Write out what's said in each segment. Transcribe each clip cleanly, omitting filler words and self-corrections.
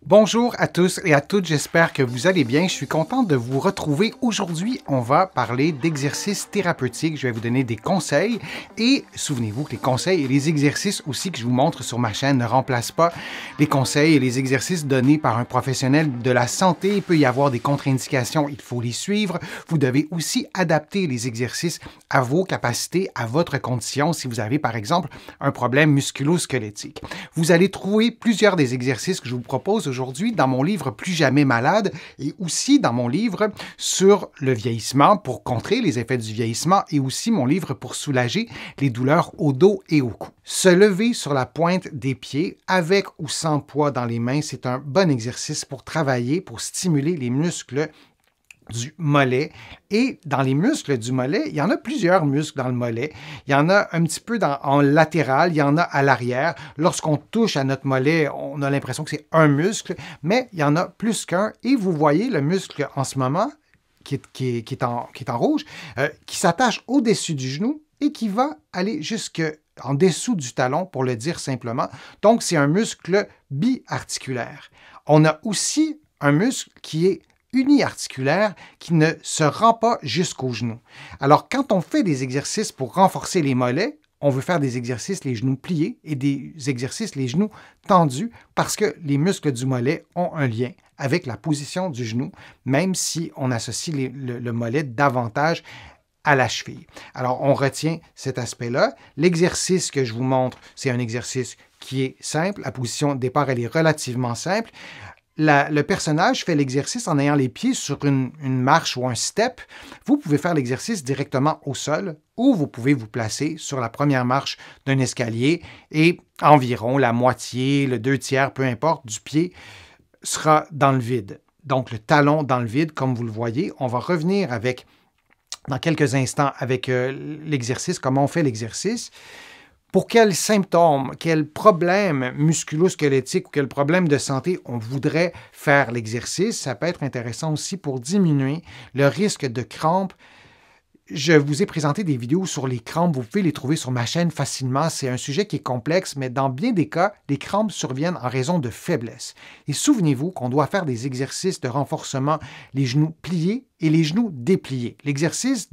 Bonjour à tous et à toutes, j'espère que vous allez bien. Je suis content de vous retrouver. Aujourd'hui, on va parler d'exercices thérapeutiques. Je vais vous donner des conseils et souvenez-vous que les conseils et les exercices aussi que je vous montre sur ma chaîne ne remplacent pas les conseils et les exercices donnés par un professionnel de la santé. Il peut y avoir des contre-indications, il faut les suivre. Vous devez aussi adapter les exercices à vos capacités, à votre condition. Si vous avez par exemple un problème musculo-squelettique, vous allez trouver plusieurs des exercices que je vous propose aujourd'hui dans mon livre Plus jamais malade et aussi dans mon livre sur le vieillissement pour contrer les effets du vieillissement et aussi mon livre pour soulager les douleurs au dos et au cou. Se lever sur la pointe des pieds avec ou sans poids dans les mains, c'est un bon exercice pour travailler, pour stimuler les muscles du mollet. Et dans les muscles du mollet, il y en a plusieurs muscles dans le mollet. Il y en a un petit peu en latéral, il y en a à l'arrière. Lorsqu'on touche à notre mollet, on a l'impression que c'est un muscle, mais il y en a plus qu'un. Et vous voyez le muscle en ce moment, qui est en rouge, qui s'attache au-dessus du genou et qui va aller jusque en dessous du talon, pour le dire simplement. Donc, c'est un muscle biarticulaire. On a aussi un muscle qui est uniarticulaire qui ne se rend pas jusqu'au genou. Alors, quand on fait des exercices pour renforcer les mollets, on veut faire des exercices les genoux pliés et des exercices les genoux tendus parce que les muscles du mollet ont un lien avec la position du genou, même si on associe le mollet davantage à la cheville. Alors, on retient cet aspect-là. L'exercice que je vous montre, c'est un exercice qui est simple. La position de départ, elle est relativement simple. Le personnage fait l'exercice en ayant les pieds sur une marche ou un step. Vous pouvez faire l'exercice directement au sol ou vous pouvez vous placer sur la première marche d'un escalier et environ la moitié, le 2/3, peu importe, du pied sera dans le vide. Donc, le talon dans le vide, comme vous le voyez. On va revenir dans quelques instants avec l'exercice, comment on fait l'exercice. Pour quels symptômes, quels problèmes musculo-squelettiques ou quels problèmes de santé on voudrait faire l'exercice, ça peut être intéressant aussi pour diminuer le risque de crampes. Je vous ai présenté des vidéos sur les crampes, vous pouvez les trouver sur ma chaîne facilement. C'est un sujet qui est complexe, mais dans bien des cas, les crampes surviennent en raison de faiblesse. Et souvenez-vous qu'on doit faire des exercices de renforcement, les genoux pliés et les genoux dépliés. L'exercice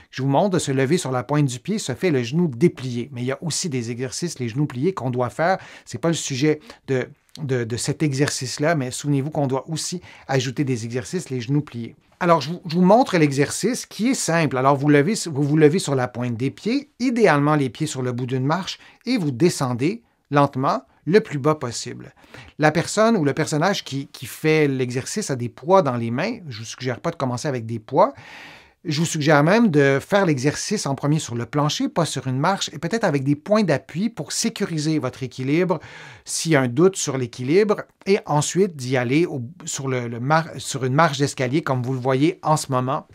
je vous montre, de se lever sur la pointe du pied, se fait le genou déplié. Mais il y a aussi des exercices, les genoux pliés, qu'on doit faire. Ce n'est pas le sujet de cet exercice-là, mais souvenez-vous qu'on doit aussi ajouter des exercices, les genoux pliés. Alors, je vous montre l'exercice qui est simple. Alors, vous vous levez sur la pointe des pieds, idéalement les pieds sur le bout d'une marche, et vous descendez lentement le plus bas possible. La personne ou le personnage qui fait l'exercice a des poids dans les mains. Je ne vous suggère pas de commencer avec des poids. Je vous suggère même de faire l'exercice en premier sur le plancher, pas sur une marche, et peut-être avec des points d'appui pour sécuriser votre équilibre s'il y a un doute sur l'équilibre, et ensuite d'y aller sur une marche d'escalier comme vous le voyez en ce moment,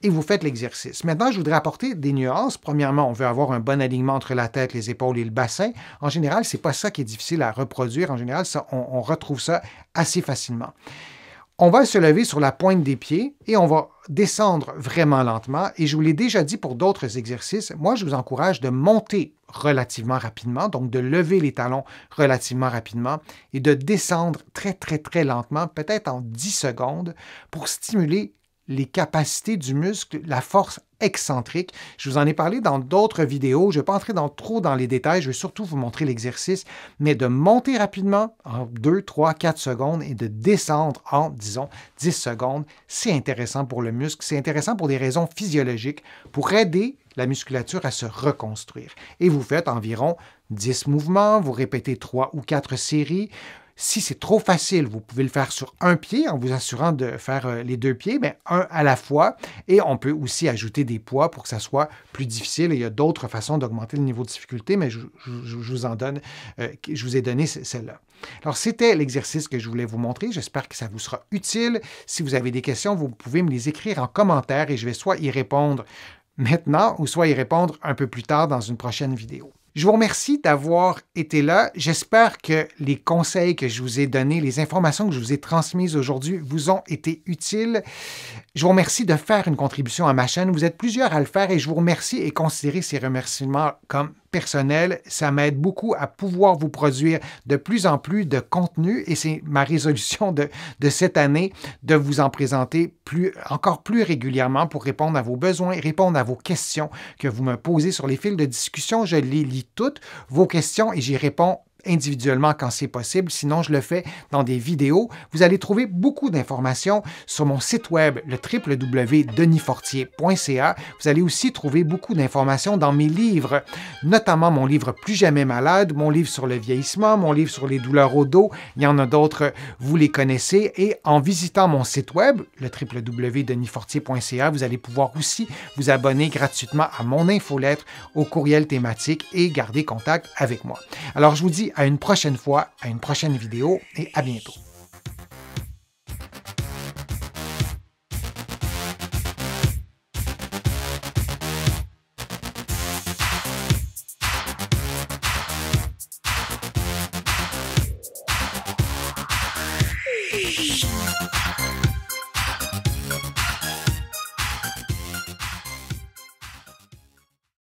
et vous faites l'exercice. Maintenant, je voudrais apporter des nuances. Premièrement, on veut avoir un bon alignement entre la tête, les épaules et le bassin. En général, ce n'est pas ça qui est difficile à reproduire. En général, on retrouve ça assez facilement. On va se lever sur la pointe des pieds et on va descendre vraiment lentement. Et je vous l'ai déjà dit pour d'autres exercices, moi, je vous encourage de monter relativement rapidement, donc de lever les talons relativement rapidement et de descendre très, très, très lentement, peut-être en 10 secondes, pour stimuler les capacités du muscle, la force excentrique. Je vous en ai parlé dans d'autres vidéos. Je ne vais pas entrer trop dans les détails. Je vais surtout vous montrer l'exercice, mais de monter rapidement en 2, 3, 4 secondes et de descendre en, disons, 10 secondes, c'est intéressant pour le muscle. C'est intéressant pour des raisons physiologiques, pour aider la musculature à se reconstruire. Et vous faites environ 10 mouvements, vous répétez 3 ou 4 séries. Si c'est trop facile, vous pouvez le faire sur un pied en vous assurant de faire les 2 pieds, mais un à la fois. Et on peut aussi ajouter des poids pour que ça soit plus difficile. Et il y a d'autres façons d'augmenter le niveau de difficulté, mais je vous ai donné celle-là. Alors, c'était l'exercice que je voulais vous montrer. J'espère que ça vous sera utile. Si vous avez des questions, vous pouvez me les écrire en commentaire et je vais soit y répondre maintenant ou soit y répondre un peu plus tard dans une prochaine vidéo. Je vous remercie d'avoir été là. J'espère que les conseils que je vous ai donnés, les informations que je vous ai transmises aujourd'hui vous ont été utiles. Je vous remercie de faire une contribution à ma chaîne. Vous êtes plusieurs à le faire et je vous remercie et considérez ces remerciements comme personnel. Ça m'aide beaucoup à pouvoir vous produire de plus en plus de contenu et c'est ma résolution de cette année de vous en présenter encore plus régulièrement pour répondre à vos besoins, répondre à vos questions que vous me posez sur les fils de discussion. Je les lis toutes, vos questions, et j'y réponds individuellement quand c'est possible. Sinon, je le fais dans des vidéos. Vous allez trouver beaucoup d'informations sur mon site web, le www.denisfortier.ca. Vous allez aussi trouver beaucoup d'informations dans mes livres, notamment mon livre Plus jamais malade, mon livre sur le vieillissement, mon livre sur les douleurs au dos. Il y en a d'autres, vous les connaissez. Et en visitant mon site web, le www.denisfortier.ca, vous allez pouvoir aussi vous abonner gratuitement à mon infolettre, au courriel thématique et garder contact avec moi. Alors, je vous dis à une prochaine fois, à une prochaine vidéo et à bientôt.